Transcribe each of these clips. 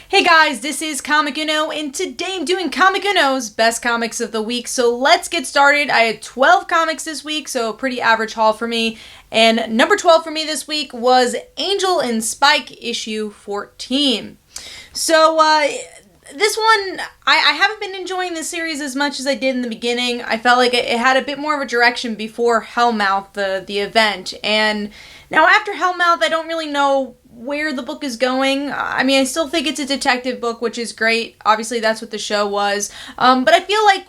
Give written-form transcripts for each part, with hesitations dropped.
Hey guys, this is Comic Uno, and today I'm doing Comic Uno's Best Comics of the Week, so let's get started. I had 12 comics this week, so a pretty average haul for me, and number 12 for me this week was Angel and Spike issue 14. So, this one, I haven't been enjoying this series as much as I did in the beginning. I felt like it had a bit more of a direction before Hellmouth, the event, and now after Hellmouth, I don't really know where the book is going. I mean, I still think it's a detective book, which is great. Obviously, that's what the show was. But I feel like,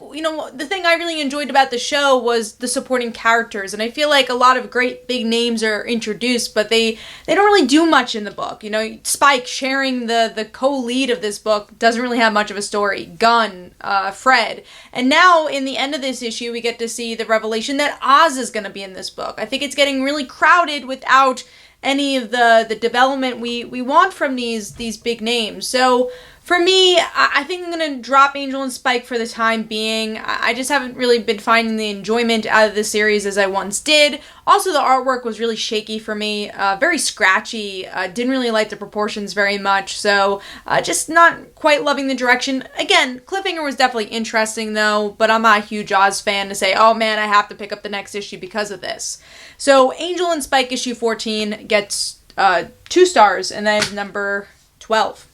the thing I really enjoyed about the show was the supporting characters. And I feel like a lot of great big names are introduced, but they don't really do much in the book. Spike sharing the co-lead of this book doesn't really have much of a story. Gunn, Fred. And now, in the end of this issue, we get to see the revelation that Oz is going to be in this book. I think it's getting really crowded without any of the development we want from these big names. So for me, I think I'm going to drop Angel and Spike for the time being. I just haven't really been finding the enjoyment out of this series as I once did. Also, the artwork was really shaky for me, very scratchy. Didn't really like the proportions very much, so just not quite loving the direction. Again, Cliffhanger was definitely interesting though, but I'm not a huge Oz fan to say, oh man, I have to pick up the next issue because of this. So Angel and Spike issue 14 gets 2 stars, and that is number 12.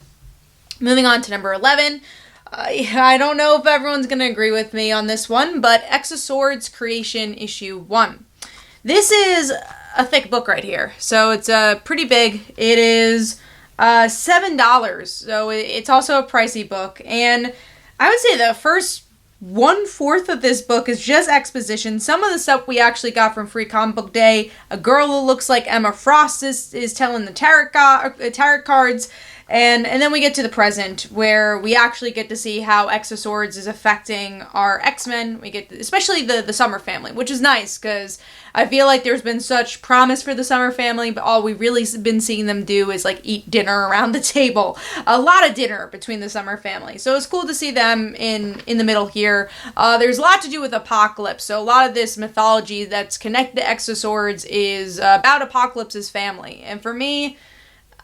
Moving on to number 11. I don't know if everyone's going to agree with me on this one, but X-of-Swords Creation issue 1. This is a thick book right here, so it's pretty big. It is $7, so it's also a pricey book, and I would say the first 1/4 of this book is just exposition. Some of the stuff we actually got from Free Comic Book Day. A girl who looks like Emma Frost is telling the tarot cards. And then we get to the present, where we actually get to see how X-of-Swords is affecting our X-Men. We get, especially the Summer family, which is nice, because I feel like there's been such promise for the Summer family, but all we've really been seeing them do is, eat dinner around the table. A lot of dinner between the Summer family. So it's cool to see them in the middle here. There's a lot to do with Apocalypse, so a lot of this mythology that's connected to X-of-Swords is about Apocalypse's family. And for me,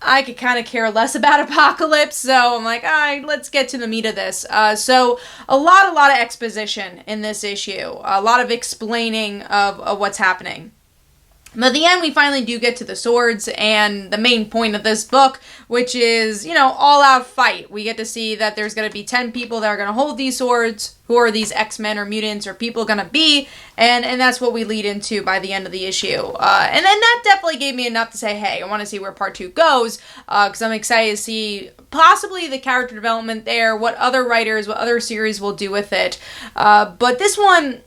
I could kind of care less about Apocalypse, so I'm like, all right, let's get to the meat of this. So a lot of exposition in this issue, a lot of explaining of what's happening. But at the end, we finally do get to the swords and the main point of this book, which is, all-out fight. We get to see that there's going to be 10 people that are going to hold these swords. Who are these X-Men or mutants or people going to be? And that's what we lead into by the end of the issue. And then that definitely gave me enough to say, hey, I want to see where part 2 goes, because I'm excited to see possibly the character development there, what other writers, what other series will do with it. But this one,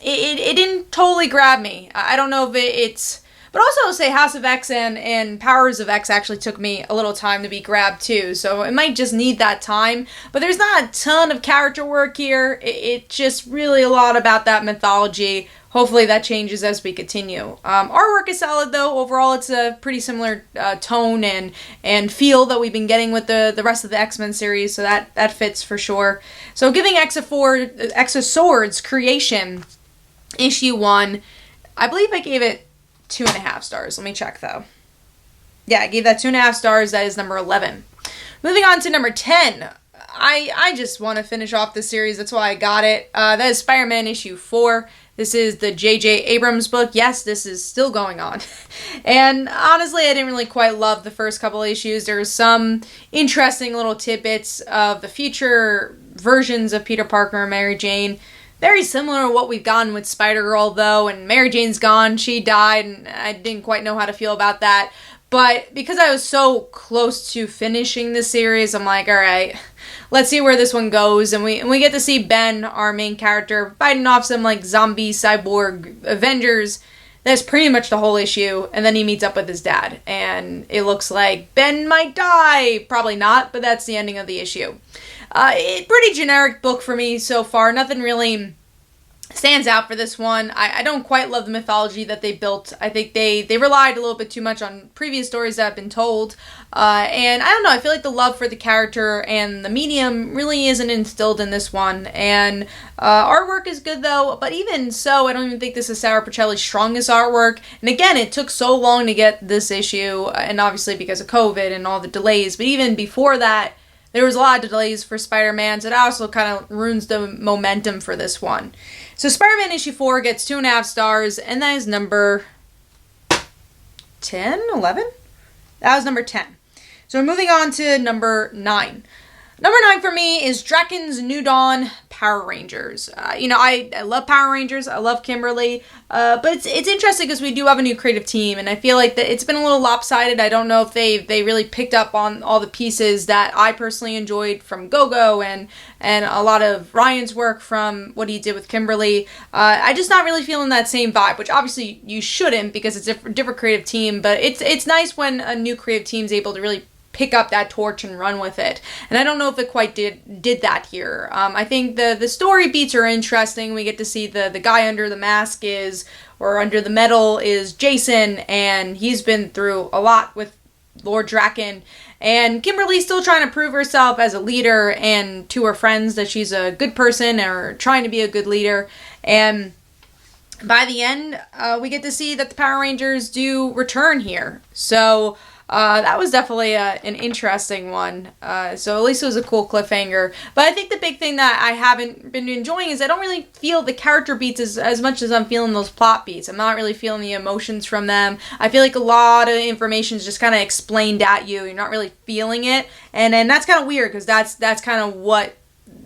it didn't totally grab me. I don't know if it's... But also I'll say House of X and Powers of X actually took me a little time to be grabbed too, so it might just need that time. But there's not a ton of character work here. It's just really a lot about that mythology. Hopefully that changes as we continue. Artwork is solid though. Overall it's a pretty similar tone and feel that we've been getting with the rest of the X-Men series, so that fits for sure. So giving X-of-Swords Creation issue 1, I believe I gave it 2.5 stars. Let me check though. Yeah, I gave that 2.5 stars. That is number 11. Moving on to number 10. I just want to finish off this series. That's why I got it. That is Spider-Man issue 4. This is the J.J. Abrams book. Yes, this is still going on. And honestly, I didn't really quite love the first couple issues. There was some interesting little tidbits of the future versions of Peter Parker and Mary Jane. Very similar to what we've gotten with Spider-Girl, though, and Mary Jane's gone, she died, and I didn't quite know how to feel about that. But because I was so close to finishing the series, I'm like, alright, let's see where this one goes. And we get to see Ben, our main character, fighting off some, zombie, cyborg Avengers. That's pretty much the whole issue, and then he meets up with his dad. And it looks like Ben might die. Probably not, but that's the ending of the issue. Pretty generic book for me so far. Nothing really stands out for this one. I don't quite love the mythology that they built. I think they relied a little bit too much on previous stories that have been told. And I don't know, I feel like the love for the character and the medium really isn't instilled in this one. And artwork is good though, but even so, I don't even think this is Sarah Pacelli's strongest artwork. And again, it took so long to get this issue, and obviously because of COVID and all the delays, but even before that, there was a lot of delays for Spider-Man, so that also kind of ruins the momentum for this one. So Spider-Man issue 4 gets 2.5 stars, and that is number 10, 11? That was number 10. So we're moving on to number 9. Number 9 for me is Drakkon's New Dawn Power Rangers. I love Power Rangers. I love Kimberly. But it's interesting because we do have a new creative team, and I feel like that it's been a little lopsided. I don't know if they really picked up on all the pieces that I personally enjoyed from Go-Go and a lot of Ryan's work from what he did with Kimberly. I just not really feeling that same vibe, which obviously you shouldn't because it's a different creative team. But it's nice when a new creative team is able to really pick up that torch and run with it. And I don't know if it quite did that here. I think the story beats are interesting. We get to see the guy under the mask under the metal is Jason, and he's been through a lot with Lord Drakkon. And Kimberly's still trying to prove herself as a leader and to her friends that she's a good person or trying to be a good leader. And by the end, we get to see that the Power Rangers do return here. So that was definitely an interesting one. So at least it was a cool cliffhanger. But I think the big thing that I haven't been enjoying is I don't really feel the character beats as much as I'm feeling those plot beats. I'm not really feeling the emotions from them. I feel like a lot of information is just kind of explained at you. You're not really feeling it. And that's kind of weird because that's kind of what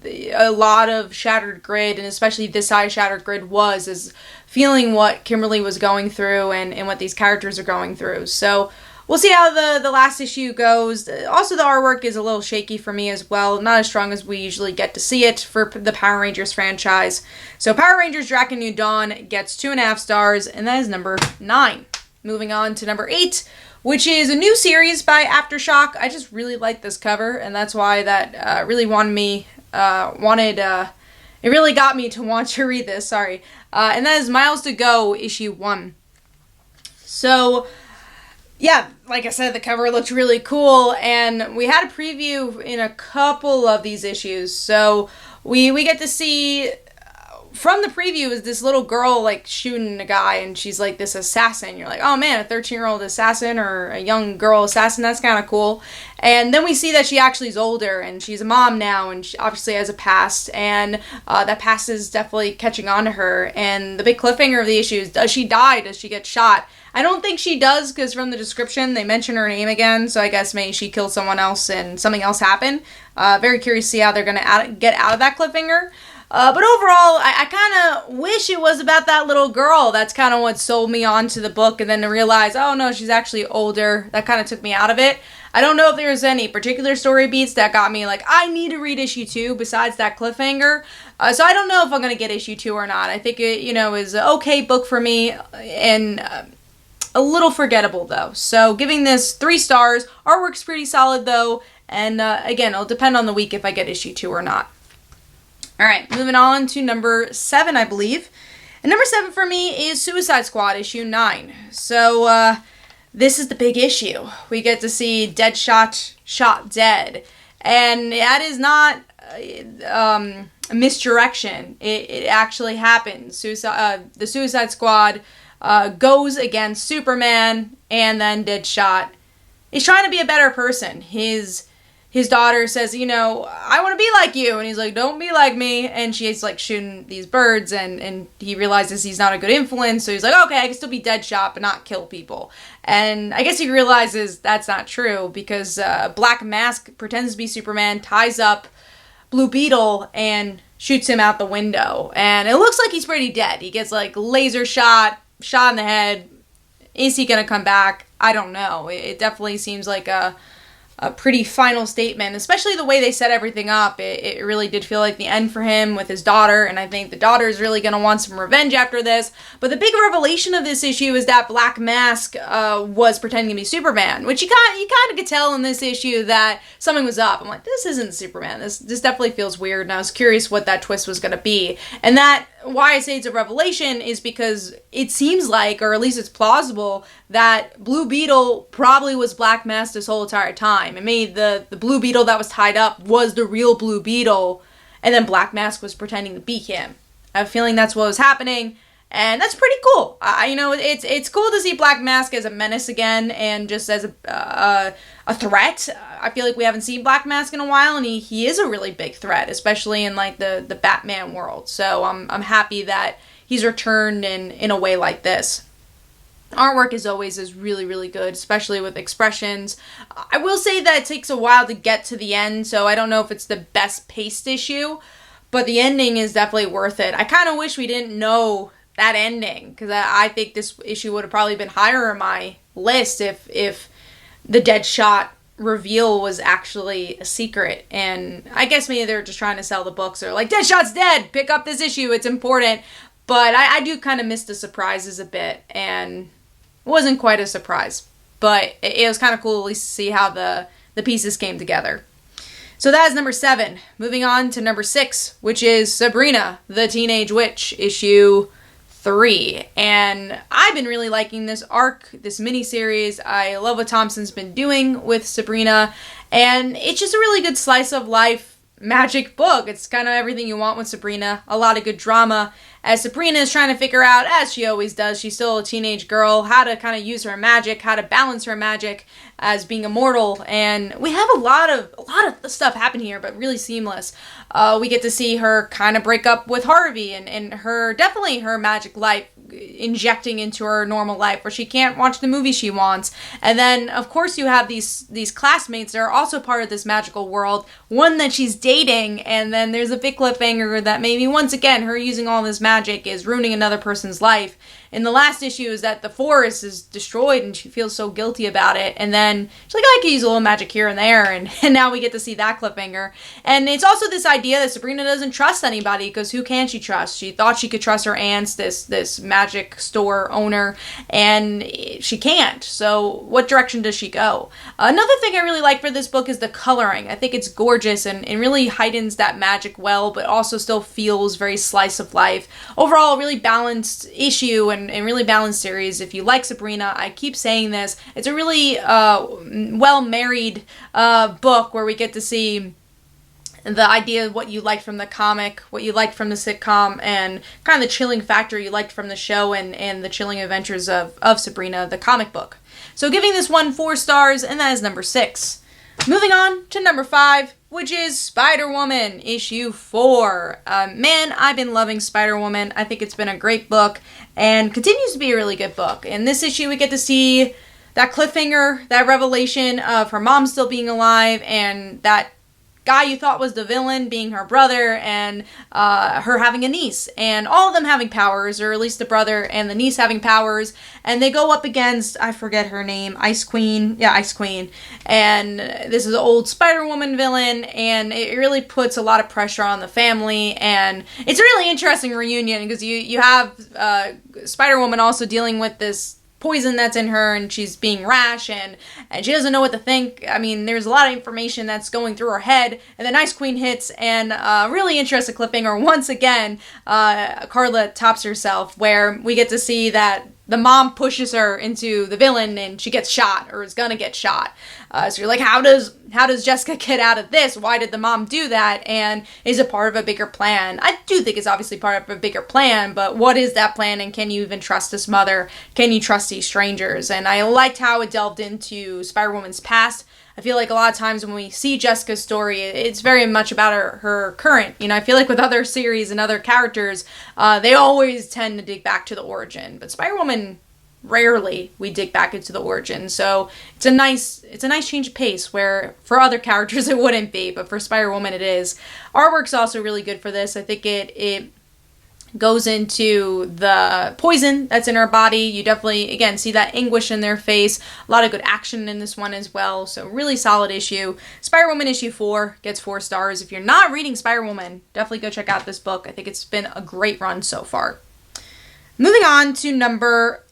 a lot of Shattered Grid, and especially this side of Shattered Grid, is feeling what Kimberly was going through and what these characters are going through. So we'll see how the last issue goes. Also, the artwork is a little shaky for me as well. Not as strong as we usually get to see it for the Power Rangers franchise. So Power Rangers Drakkon New Dawn gets 2.5 stars, and that is number 9. Moving on to number 8, which is a new series by Aftershock. I just really like this cover, and that's why that really it really got me to want to read this, sorry. And that is Miles to Go, issue 1. So yeah, like I said, the cover looked really cool, and we had a preview in a couple of these issues. So we get to see from the preview is this little girl like shooting a guy, and she's like this assassin. You're like, oh man, a 13-year-old assassin or a young girl assassin, that's kind of cool. And then we see that she actually is older, and she's a mom now, and she obviously has a past, and that past is definitely catching on to her. And the big cliffhanger of the issue is, does she die? Does she get shot? I don't think she does, because from the description they mention her name again, so I guess maybe she killed someone else and something else happened. Very curious to see how they're going to get out of that cliffhanger. But overall, I kind of wish it was about that little girl. That's kind of what sold me on to the book, and then to realize, oh no, she's actually older. That kind of took me out of it. I don't know if there was any particular story beats that got me like, I need to read issue 2 besides that cliffhanger. So I don't know if I'm going to get issue 2 or not. I think it, is an okay book for me, and a little forgettable though. So giving this 3 stars. Artwork's pretty solid though, and again, it'll depend on the week if I get issue 2 or not. Alright, moving on to number 7, I believe. And number 7 for me is Suicide Squad issue 9. So this is the big issue. We get to see Deadshot shot dead, and that is not a misdirection. It actually happens. The Suicide Squad goes against Superman, and then Deadshot is trying to be a better person. His daughter says, I want to be like you. And he's like, don't be like me. And she's like shooting these birds, and he realizes he's not a good influence. So he's like, okay, I can still be Deadshot, but not kill people. And I guess he realizes that's not true, because Black Mask pretends to be Superman, ties up Blue Beetle, and shoots him out the window. And it looks like he's pretty dead. He gets like laser shot in the head. Is he going to come back? I don't know. It definitely seems like a pretty final statement, especially the way they set everything up. It really did feel like the end for him with his daughter, and I think the daughter is really going to want some revenge after this. But the big revelation of this issue is that Black Mask was pretending to be Superman, which you kind of could tell in this issue that something was up. I'm like, this isn't Superman. This definitely feels weird, and I was curious what that twist was going to be. And that, why I say it's a revelation, is because it seems like, or at least it's plausible, that Blue Beetle probably was Black Mask this whole entire time. And maybe the Blue Beetle that was tied up was the real Blue Beetle, and then Black Mask was pretending to be him. I have a feeling that's what was happening, and that's pretty cool. It's cool to see Black Mask as a menace again, and just as a threat. I feel like we haven't seen Black Mask in a while, and he is a really big threat, especially in like the Batman world. So I'm happy that he's returned in a way like this. Artwork, as always, is really, really good, especially with expressions. I will say that it takes a while to get to the end, so I don't know if it's the best paced issue, but the ending is definitely worth it. I kind of wish we didn't know that ending, because I think this issue would have probably been higher on my list if the Deadshot reveal was actually a secret. And I guess maybe they're just trying to sell the books, or like, Deadshot's dead, pick up this issue, it's important. But I do kind of miss the surprises a bit, and it wasn't quite a surprise. But it was kind of cool at least to see how the pieces came together. So that is number 7. Moving on to number 6, which is Sabrina, the Teenage Witch, issue 3. And I've been really liking this arc, this miniseries. I love what Thompson's been doing with Sabrina, and it's just a really good slice of life Magic book. It's kind of everything you want with Sabrina. A lot of good drama as Sabrina is trying to figure out, as she always does, she's still a teenage girl, how to kind of use her magic, how to balance her magic as being immortal. And we have a lot of stuff happen here, but really seamless. We get to see her kind of break up with Harvey, and her magic life injecting into her normal life, where she can't watch the movie she wants. And then of course you have these classmates that are also part of this magical world, one that she's dating, and then there's a big cliffhanger that maybe once again her using all this magic is ruining another person's life. In the last issue is that the forest is destroyed and she feels so guilty about it, and then she's like, I could use a little magic here and there, and now we get to see that cliffhanger. And it's also this idea that Sabrina doesn't trust anybody, because who can she trust? She thought she could trust her aunts, this magic store owner, and she can't. So what direction does she go? Another thing I really like for this book is the coloring. I think it's gorgeous and really heightens that magic well, but also still feels very slice of life. Overall, a really balanced issue and really balanced series. If you like Sabrina, I keep saying this, it's a really well-married book where we get to see the idea of what you liked from the comic, what you liked from the sitcom, and kind of the chilling factor you liked from the show, and the chilling adventures of Sabrina, the comic book. So giving this one 4 stars, and that is number 6. Moving on to number 5, which is Spider-Woman, issue 4. Man, I've been loving Spider-Woman. I think it's been a great book, and continues to be a really good book. In this issue, we get to see that cliffhanger, that revelation of her mom still being alive, and that guy you thought was the villain being her brother, and her having a niece, and all of them having powers, or at least the brother and the niece having powers, and they go up against, I forget her name, Ice Queen, and this is an old Spider-Woman villain, and it really puts a lot of pressure on the family, and it's a really interesting reunion, because you have Spider-Woman also dealing with this poison that's in her, and she's being rash, and she doesn't know what to think. I mean, there's a lot of information that's going through her head, and then Ice Queen hits, and really interesting cliffhanger once again. Carla tops herself, where we get to see that the mom pushes her into the villain, and she gets shot, or is gonna get shot. So you're like, how does Jessica get out of this? Why did the mom do that? And is it part of a bigger plan? I do think it's obviously part of a bigger plan, but what is that plan, and can you even trust this mother? Can you trust these strangers? And I liked how it delved into Spider-Woman's past. I feel like a lot of times when we see Jessica's story, it's very much about her current. I feel like with other series and other characters, they always tend to dig back to the origin. But Spider-Woman, rarely we dig back into the origin. So it's a nice change of pace, where for other characters it wouldn't be, but for Spider-Woman it is. Artwork's also really good for this. I think it goes into the poison that's in her body. You definitely, again, see that anguish in their face. A lot of good action in this one as well. So really solid issue. Spider-Woman issue 4 gets 4 stars. If you're not reading Spider-Woman, definitely go check out this book. I think it's been a great run so far. Moving on to number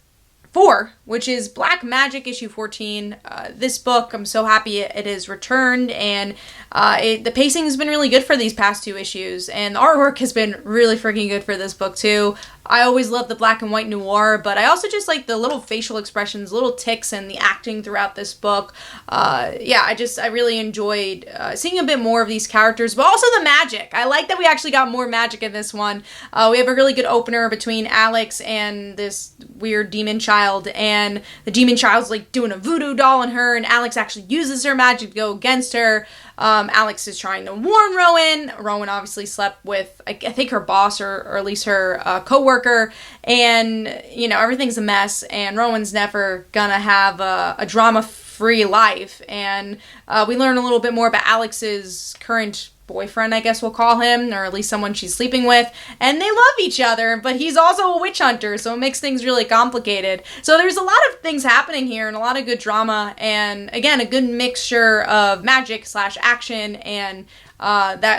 4, which is Black Magick issue 14. This book, I'm so happy it has returned, and the pacing has been really good for these past 2 issues, and the artwork has been really freaking good for this book too. I always love the black and white noir, but I also just like the little facial expressions, little tics, and the acting throughout this book. I really enjoyed seeing a bit more of these characters, but also the magic. I like that we actually got more magic in this one. We have a really good opener between Alex and this weird demon child, and the demon child's like doing a voodoo doll on her, and Alex actually uses her magic to go against her. Alex is trying to warn Rowan. Rowan obviously slept with, I think, her boss or at least her co-worker, and, everything's a mess, and Rowan's never gonna have a drama-free life, and we learn a little bit more about Alex's current boyfriend, I guess we'll call him, or at least someone she's sleeping with, and they love each other, but he's also a witch hunter, so it makes things really complicated. So there's a lot of things happening here, and a lot of good drama, and again, a good mixture of magic / action, and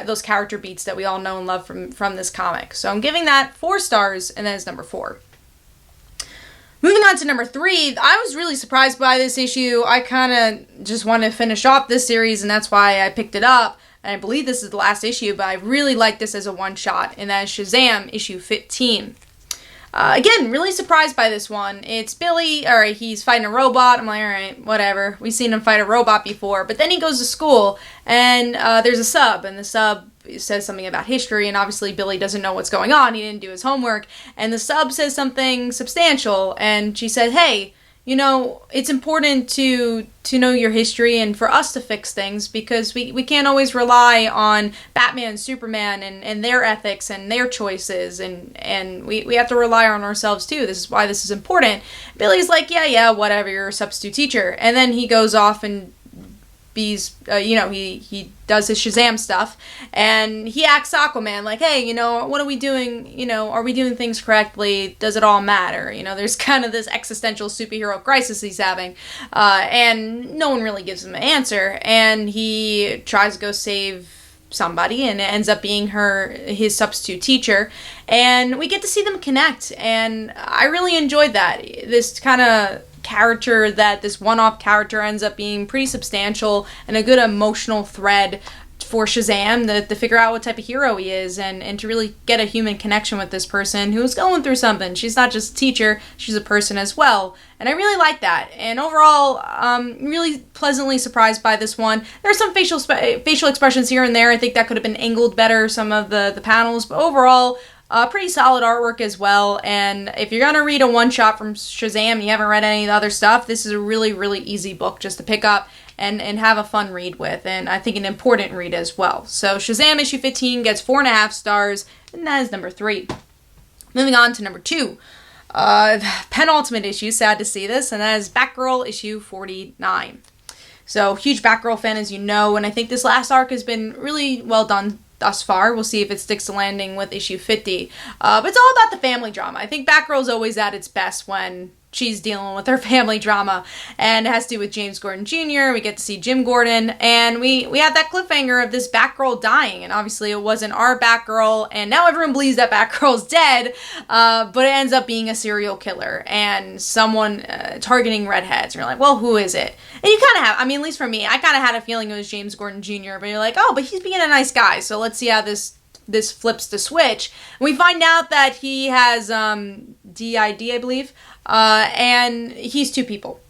those character beats that we all know and love from this comic. So I'm giving that 4 stars, and that is number 4. Moving on to number 3, I was really surprised by this issue. I kind of just wanted to finish off this series, and that's why I picked it up. And I believe this is the last issue, but I really like this as a one-shot, and that is Shazam, issue 15. Again, really surprised by this one. It's Billy, alright, he's fighting a robot. I'm like, alright, whatever. We've seen him fight a robot before. But then he goes to school, and there's a sub, and the sub says something about history, and obviously Billy doesn't know what's going on. He didn't do his homework. And the sub says something substantial, and she said, hey, it's important to know your history and for us to fix things, because we can't always rely on Batman and Superman and their ethics and their choices, and we have to rely on ourselves too. This is why this is important. Billy's like, yeah, whatever, you're a substitute teacher. And then he goes off and he does his Shazam stuff, and he asks Aquaman, like, hey, what are we doing? Are we doing things correctly? Does it all matter? There's kind of this existential superhero crisis he's having, and no one really gives him an answer, and he tries to go save somebody, and it ends up being his substitute teacher, and we get to see them connect, and I really enjoyed that. This kind of character, that this one-off character ends up being pretty substantial and a good emotional thread for Shazam to figure out what type of hero he is, and to really get a human connection with this person who's going through something. She's not just a teacher, she's a person as well, and I really like that. And overall, really pleasantly surprised by this one. There's some facial expressions here and there. I think that could have been angled better, some of the panels, but overall, pretty solid artwork as well. And if you're going to read a one-shot from Shazam and you haven't read any of the other stuff, this is a really, really easy book just to pick up and have a fun read with, and I think an important read as well. So Shazam issue 15 gets 4.5 stars, and that is number 3. Moving on to number 2. Penultimate issue, sad to see this, and that is Batgirl issue 49. So, huge Batgirl fan, as you know, and I think this last arc has been really well done thus far. We'll see if it sticks to landing with issue 50. But it's all about the family drama. I think Batgirl's always at its best when she's dealing with her family drama, and it has to do with James Gordon Jr. We get to see Jim Gordon, and we had that cliffhanger of this Batgirl dying, and obviously it wasn't our Batgirl, and now everyone believes that Batgirl's dead, but it ends up being a serial killer and someone targeting redheads, and you're like, well, who is it? And you kind of have, at least for me, I kind of had a feeling it was James Gordon Jr., but you're like, oh, but he's being a nice guy, so let's see how this flips the switch. And we find out that he has DID, I believe, and he's 2 people.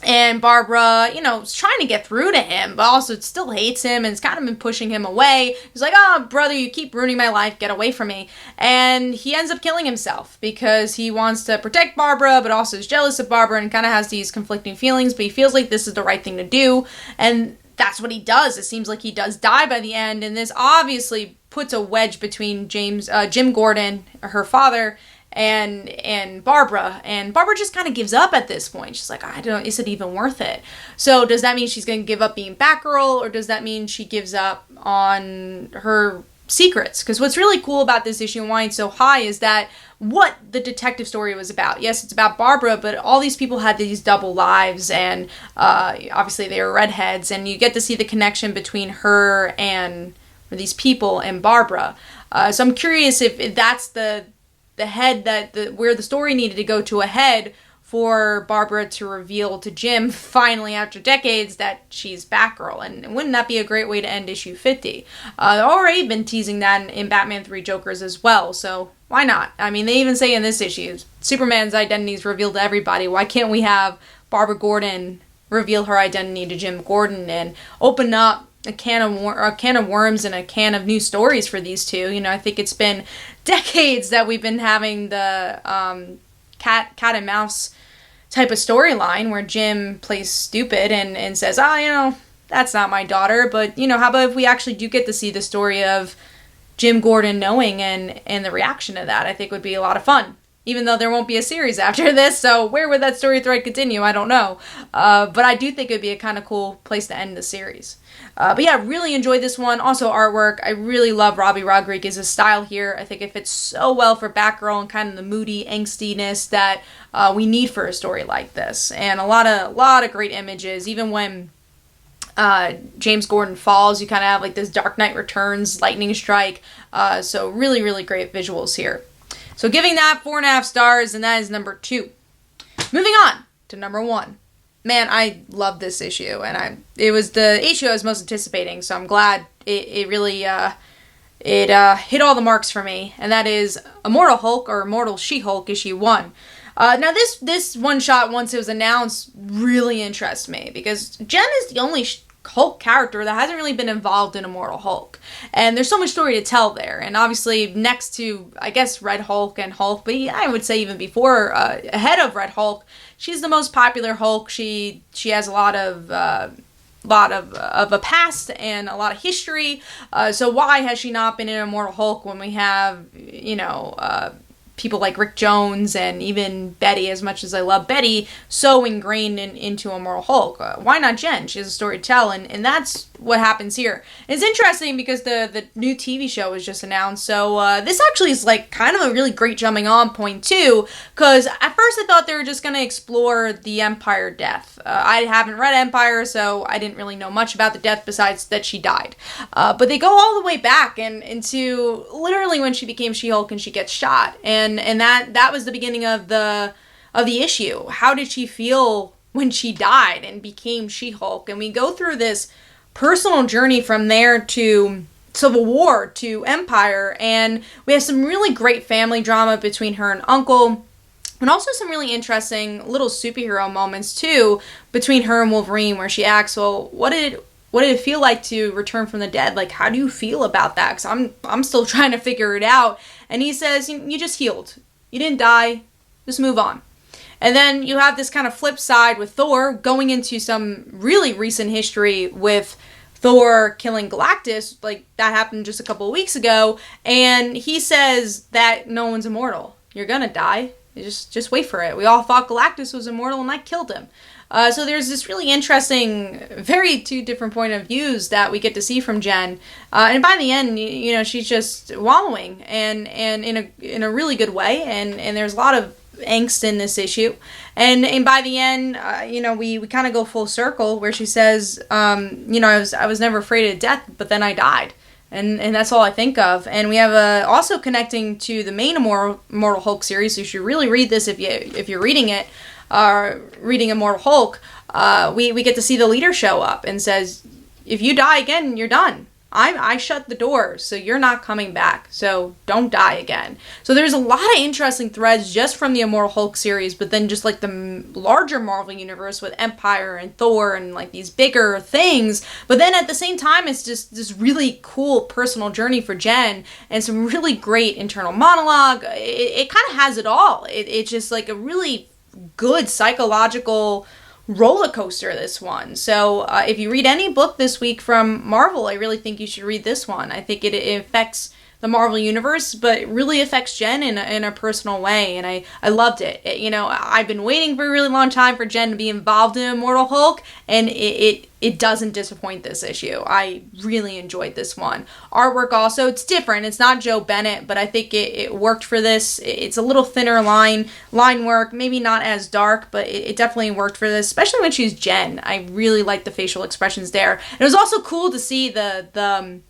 And Barbara, is trying to get through to him, but also still hates him and has kind of been pushing him away. He's like, oh, brother, you keep ruining my life, get away from me. And he ends up killing himself because he wants to protect Barbara, but also is jealous of Barbara and kind of has these conflicting feelings, but he feels like this is the right thing to do. And that's what he does. It seems like he does die by the end, and this obviously puts a wedge between Jim Gordon, her father, and Barbara. And Barbara just kind of gives up at this point. She's like, is it even worth it? So does that mean she's going to give up being Batgirl, or does that mean she gives up on her secrets? Because what's really cool about this issue and why it's so high is that what the detective story was about. Yes, it's about Barbara, but all these people had these double lives, and obviously they were redheads, and you get to see the connection between her and these people and Barbara. So I'm curious if that's the head where the story needed to go to a head for Barbara to reveal to Jim, finally after decades, that she's Batgirl. And wouldn't that be a great way to end issue 50? They've already been teasing that in Batman 3 Jokers as well, so why not? I mean, they even say in this issue, Superman's identity is revealed to everybody. Why can't we have Barbara Gordon reveal her identity to Jim Gordon and open up a can of worms and a can of new stories for these two? You know, I think it's been decades that we've been having the cat and mouse type of storyline where Jim plays stupid and says, that's not my daughter. But, how about if we actually do get to see the story of Jim Gordon knowing and the reaction to that? I think would be a lot of fun. Even though there won't be a series after this, so where would that story thread continue? I don't know. But I do think it would be a kind of cool place to end the series. But yeah, really enjoyed this one. Also artwork. I really love Robbie Rodriguez's style here. I think it fits so well for Batgirl and kind of the moody angstiness that we need for a story like this. And a lot of great images. Even when James Gordon falls, you kind of have like this Dark Knight Returns lightning strike. So really, really great visuals here. So giving that 4.5 stars, and that is number 2. Moving on to number 1. Man, I love this issue, and it was the issue I was most anticipating, so I'm glad it really hit all the marks for me, and that is Immortal Hulk, or Immortal She Hulk, issue 1. Now this one shot, once it was announced, really interests me, because Jen is the only Hulk character that hasn't really been involved in Immortal Hulk. And there's so much story to tell there. And obviously next to, I guess, Red Hulk and Hulk, but I would say even before, ahead of Red Hulk, she's the most popular Hulk. She has a lot of a past and a lot of history. So why has she not been in Immortal Hulk when we have, people like Rick Jones and even Betty, as much as I love Betty, so ingrained into Immortal Hulk? Why not Jen? She has a story to tell, and that's what happens here. And it's interesting because the new TV show was just announced, so this actually is like kind of a really great jumping on point too, because at first I thought they were just going to explore the Empire death. I haven't read Empire, so I didn't really know much about the death besides that she died. But they go all the way back and into literally when she became She-Hulk and she gets shot, and that was the beginning of the issue. How did she feel when she died and became She-Hulk? And we go through this personal journey from there to Civil War to Empire, and we have some really great family drama between her and Uncle, and also some really interesting little superhero moments too between her and Wolverine, where she asks, well, what did it feel like to return from the dead? Like, how do you feel about that? Because I'm still trying to figure it out. And he says, you just healed. You didn't die. Just move on. And then you have this kind of flip side with Thor going into some really recent history with Thor killing Galactus. Like, that happened just a couple of weeks ago. And he says that no one's immortal. You're gonna die. Just wait for it. We all thought Galactus was immortal and I killed him. So there's this really interesting, very two different point of views that we get to see from Jen. And by the end, she's just wallowing and in a really good way. And there's a lot of angst in this issue. And by the end, we kind of go full circle where she says, I was never afraid of death, but then I died. And that's all I think of. And we have also connecting to the main Immortal Hulk series. So you should really read this if you're reading it. Reading Immortal Hulk, we get to see the leader show up and says, if you die again, you're done. I shut the door, so you're not coming back. So don't die again. So there's a lot of interesting threads just from the Immortal Hulk series, but then just like the larger Marvel universe with Empire and Thor and like these bigger things. But then at the same time, it's just this really cool personal journey for Jen and some really great internal monologue. It kind of has it all. It's just like a really good psychological roller coaster, this one. So if you read any book this week from Marvel, I really think you should read this one. I think it affects the Marvel universe, but it really affects Jen in a personal way, and I loved it. I've been waiting for a really long time for Jen to be involved in Immortal Hulk, and it doesn't disappoint this issue. I really enjoyed this one. Artwork also, it's different. It's not Joe Bennett, but I think it worked for this. It's a little thinner line work, maybe not as dark, but it definitely worked for this, especially when she's Jen. I really like the facial expressions there. And it was also cool to see the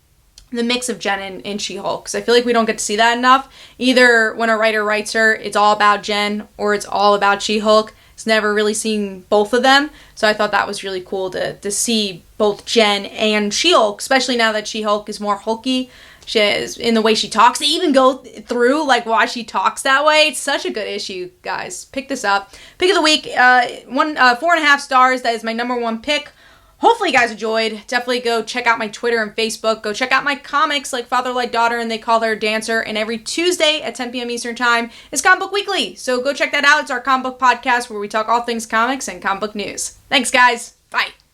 mix of Jen and She-Hulk, because I feel like we don't get to see that enough. Either when a writer writes her, it's all about Jen, or it's all about She-Hulk. has never really seen both of them. So I thought that was really cool to see both Jen and She-Hulk, especially now that She-Hulk is more hulky. She is in the way she talks. They even go through like why she talks that way. It's such a good issue, guys. Pick this up. Pick of the week, 4.5 stars. That is my number one pick. Hopefully you guys enjoyed. Definitely go check out my Twitter and Facebook. Go check out my comics like Father Like Daughter and They Call Her a Dancer. And every Tuesday at 10 p.m. Eastern Time is Comic Book Weekly. So go check that out. It's our comic book podcast where we talk all things comics and comic book news. Thanks, guys. Bye.